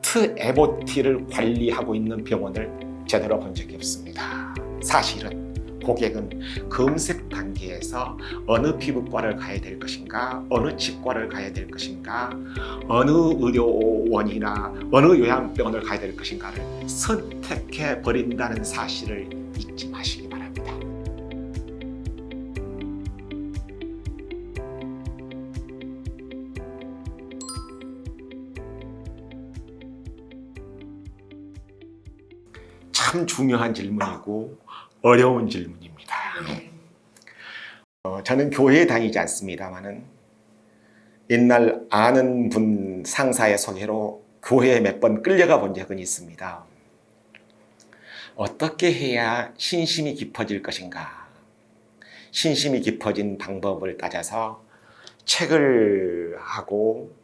마스트 MOT를 관리하고 있는 병원을 제대로 본 적이 없습니다. 사실은 고객은 검색 단계에서 어느 피부과를 가야 될 것인가, 어느 치과를 가야 될 것인가, 어느 의료원이나 어느 요양병원을 가야 될 것인가를 선택해 버린다는 사실을 잊지 마시기 바랍니다. 참 중요한 질문이고 어려운 질문입니다. 저는 교회에 다니지 않습니다만은 옛날 아는 분 상사의 소개로 교회에 몇 번 끌려가 본 적은 있습니다. 어떻게 해야 신심이 깊어질 것인가? 신심이 깊어진 방법을 따져서 책을 하고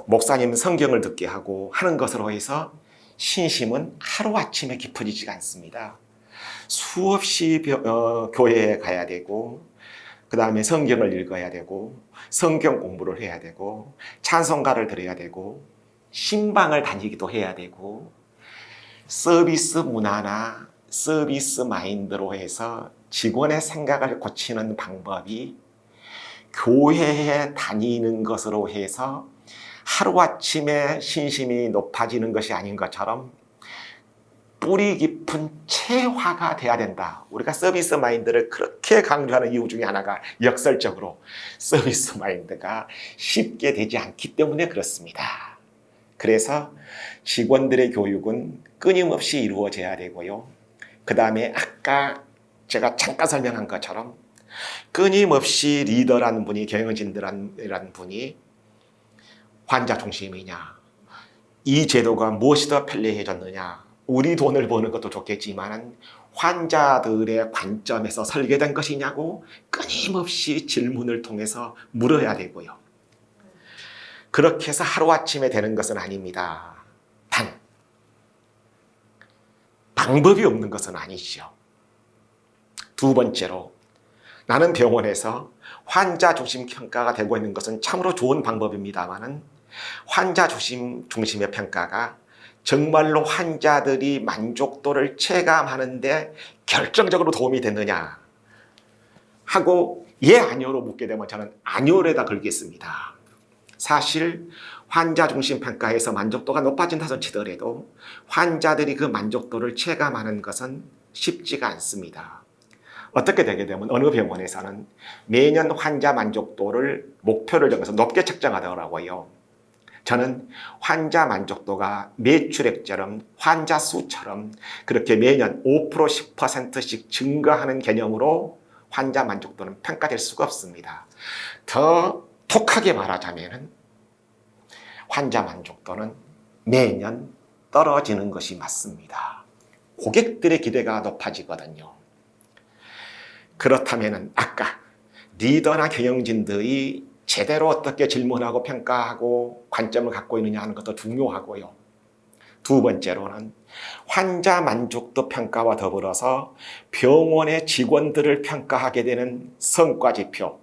목사님 성경을 듣게 하고 하는 것으로 해서 신심은 하루아침에 깊어지지가 않습니다. 수없이 교회에 가야 되고, 그 다음에 성경을 읽어야 되고, 성경 공부를 해야 되고, 찬송가를 들어야 되고, 신방을 다니기도 해야 되고, 서비스 문화나 서비스 마인드로 해서 직원의 생각을 고치는 방법이 교회에 다니는 것으로 해서 하루아침에 신심이 높아지는 것이 아닌 것처럼 뿌리 깊은 체화가 돼야 된다. 우리가 서비스 마인드를 그렇게 강조하는 이유 중에 하나가 역설적으로 서비스 마인드가 쉽게 되지 않기 때문에 그렇습니다. 그래서 직원들의 교육은 끊임없이 이루어져야 되고요. 그 다음에 아까 제가 잠깐 설명한 것처럼 끊임없이 리더라는 분이, 경영진들이라는 분이 환자 중심이냐, 이 제도가 무엇이 더 편리해졌느냐, 우리 돈을 버는 것도 좋겠지만 환자들의 관점에서 설계된 것이냐고 끊임없이 질문을 통해서 물어야 되고요. 그렇게 해서 하루아침에 되는 것은 아닙니다. 단, 방법이 없는 것은 아니죠. 두 번째로, 나는 병원에서 환자 중심 평가가 되고 있는 것은 참으로 좋은 방법입니다만은 환자 중심의 평가가 정말로 환자들이 만족도를 체감하는데 결정적으로 도움이 됐느냐 하고 예, 아니요로 묻게 되면 저는 아니요에다 걸겠습니다. 사실 환자 중심 평가에서 만족도가 높아진다 치더라도 환자들이 그 만족도를 체감하는 것은 쉽지가 않습니다. 어떻게 되게 되면 어느 병원에서는 매년 환자 만족도를 목표를 정해서 높게 책정하더라고요. 저는 환자 만족도가 매출액처럼 환자 수처럼 그렇게 매년 5% 10%씩 증가하는 개념으로 환자 만족도는 평가될 수가 없습니다. 더 독하게 말하자면 환자 만족도는 매년 떨어지는 것이 맞습니다. 고객들의 기대가 높아지거든요. 그렇다면 아까 리더나 경영진들이 제대로 어떻게 질문하고 평가하고 관점을 갖고 있느냐 하는 것도 중요하고요. 두 번째로는 환자 만족도 평가와 더불어서 병원의 직원들을 평가하게 되는 성과지표,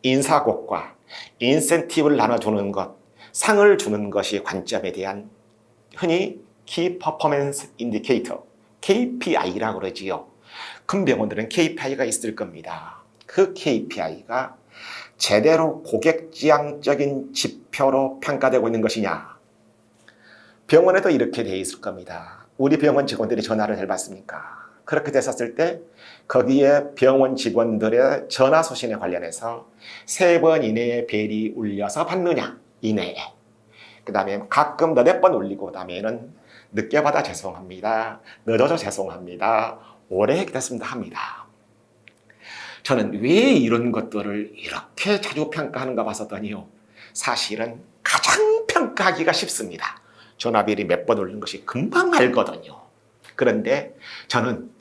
인사고과, 인센티브를 나눠주는 것, 상을 주는 것이 관점에 대한 흔히 Key Performance Indicator, KPI라고 그러지요. 큰 병원들은 KPI가 있을 겁니다. 그 KPI가 제대로 고객지향적인 지표로 평가되고 있는 것이냐. 병원에도 이렇게 돼 있을 겁니다. 우리 병원 직원들이 전화를 해봤습니까? 그렇게 됐었을 때 거기에 병원 직원들의 전화 소신에 관련해서 3번 이내에 벨이 울려서 받느냐 이내에, 그 다음에 가끔 너댓 번 울리고 다음에는 늦게 받아 죄송합니다, 늦어서 죄송합니다, 오래 됐습니다 합니다. 저는 왜 이런 것들을 이렇게 자주 평가하는가 봤었더니요, 사실은 가장 평가하기가 쉽습니다. 전화벨이 몇 번 울린 것이 금방 알거든요. 그런데 저는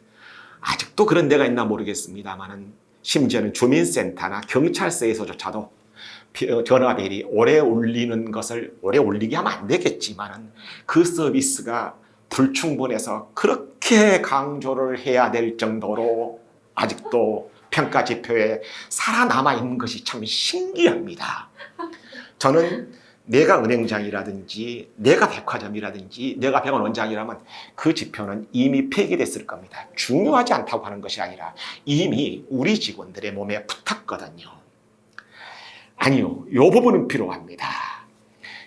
아직도 그런 데가 있나 모르겠습니다만은 심지어는 주민센터나 경찰서에서조차도 전화벨이 오래 울리는 것을 오래 울리게 하면 안 되겠지만은 그 서비스가 불충분해서 그렇게 강조를 해야 될 정도로 아직도 평가 지표에 살아남아 있는 것이 참 신기합니다. 저는 내가 은행장이라든지 내가 백화점이라든지 내가 병원 원장이라면 그 지표는 이미 폐기됐을 겁니다. 중요하지 않다고 하는 것이 아니라 이미 우리 직원들의 몸에 붙었거든요. 아니요, 이 부분은 필요합니다.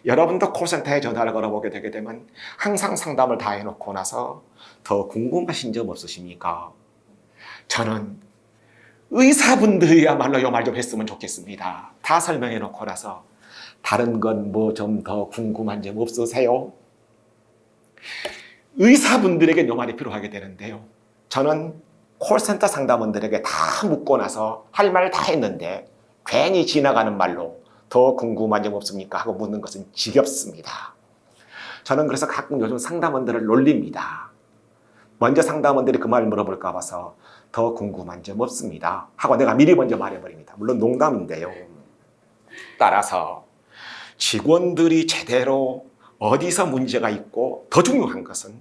여러분도 콜센터에 전화를 걸어보게 되게 되면 항상 상담을 다 해놓고 나서 더 궁금하신 점 없으십니까? 저는 의사분들이야말로 이 말 좀 했으면 좋겠습니다. 다 설명해 놓고 나서 다른 건 뭐 좀 더 궁금한 점 없으세요? 의사분들에게 이 말이 필요하게 되는데요. 저는 콜센터 상담원들에게 다 묻고 나서 할 말 다 했는데 괜히 지나가는 말로 더 궁금한 점 없습니까? 하고 묻는 것은 지겹습니다. 저는 그래서 가끔 요즘 상담원들을 놀립니다. 먼저 상담원들이 그 말을 물어볼까 봐서 더 궁금한 점 없습니다 하고 내가 미리 먼저 말해버립니다. 물론 농담인데요. 따라서 직원들이 제대로 어디서 문제가 있고 더 중요한 것은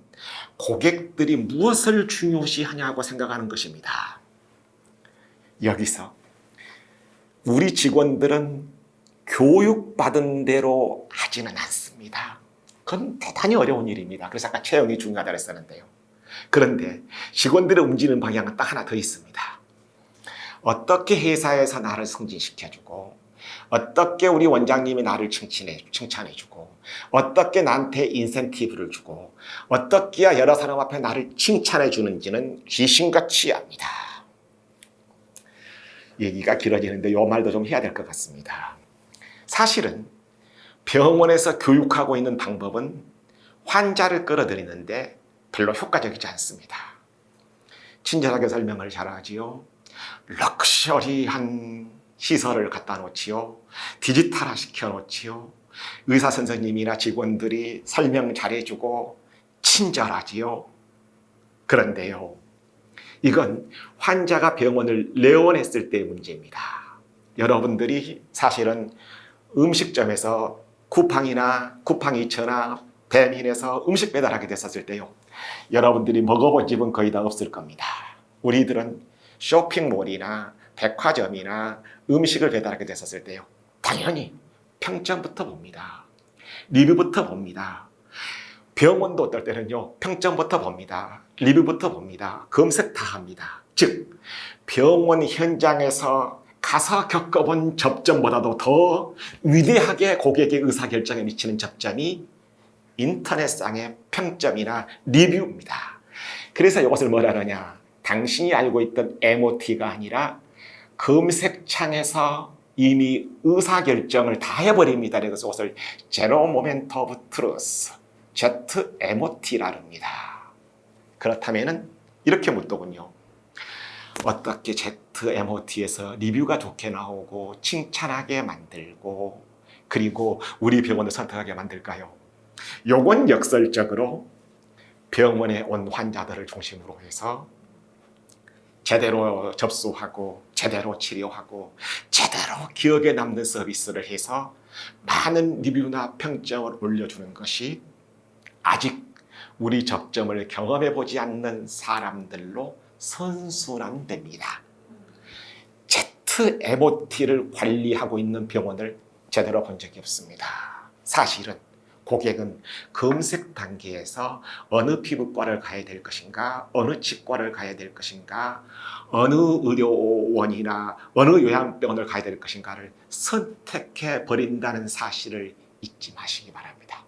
고객들이 무엇을 중요시하냐고 생각하는 것입니다. 여기서 우리 직원들은 교육받은 대로 하지는 않습니다. 그건 대단히 어려운 일입니다. 그래서 아까 체형이 중요하다고 했었는데요. 그런데 직원들의 움직이는 방향은 딱 하나 더 있습니다. 어떻게 회사에서 나를 승진시켜주고 어떻게 우리 원장님이 나를 칭찬해주고 어떻게 나한테 인센티브를 주고 어떻게 여러 사람 앞에 나를 칭찬해주는지는 귀신같이 압니다. 얘기가 길어지는데 이 말도 좀 해야 될 것 같습니다. 사실은 병원에서 교육하고 있는 방법은 환자를 끌어들이는데 별로 효과적이지 않습니다. 친절하게 설명을 잘하지요. 럭셔리한 시설을 갖다 놓지요. 디지털화 시켜 놓지요. 의사 선생님이나 직원들이 설명 잘해주고 친절하지요. 그런데요, 이건 환자가 병원을 내원했을 때의 문제입니다. 여러분들이 사실은 음식점에서 쿠팡이나 쿠팡이처나 배민에서 음식 배달하게 됐었을 때요, 여러분들이 먹어본 집은 거의 다 없을 겁니다. 우리들은 쇼핑몰이나 백화점이나 음식을 배달하게 됐었을 때요, 당연히 평점부터 봅니다. 리뷰부터 봅니다. 병원도 어떨 때는요, 평점부터 봅니다. 리뷰부터 봅니다. 검색 다 합니다. 즉, 병원 현장에서 가서 겪어본 접점보다도 더 위대하게 고객의 의사결정에 미치는 접점이 인터넷상의 평점이나 리뷰입니다. 그래서 이것을 뭐라 하느냐, 당신이 알고 있던 MOT가 아니라 검색창에서 이미 의사결정을 다 해버립니다. 그래서 이것을 제로 모멘트 오브 트루스, ZMOT라 합니다. 그렇다면 이렇게 묻더군요. 어떻게 ZMOT에서 리뷰가 좋게 나오고 칭찬하게 만들고 그리고 우리 병원을 선택하게 만들까요? 요건 역설적으로 병원에 온 환자들을 중심으로 해서 제대로 접수하고 제대로 치료하고 제대로 기억에 남는 서비스를 해서 많은 리뷰나 평점을 올려주는 것이 아직 우리 접점을 경험해보지 않는 사람들로 선순환됩니다. ZMOT를 관리하고 있는 병원을 제대로 본 적이 없습니다. 사실은 고객은 검색 단계에서 어느 피부과를 가야 될 것인가, 어느 치과를 가야 될 것인가, 어느 의료원이나 어느 요양병원을 가야 될 것인가를 선택해 버린다는 사실을 잊지 마시기 바랍니다.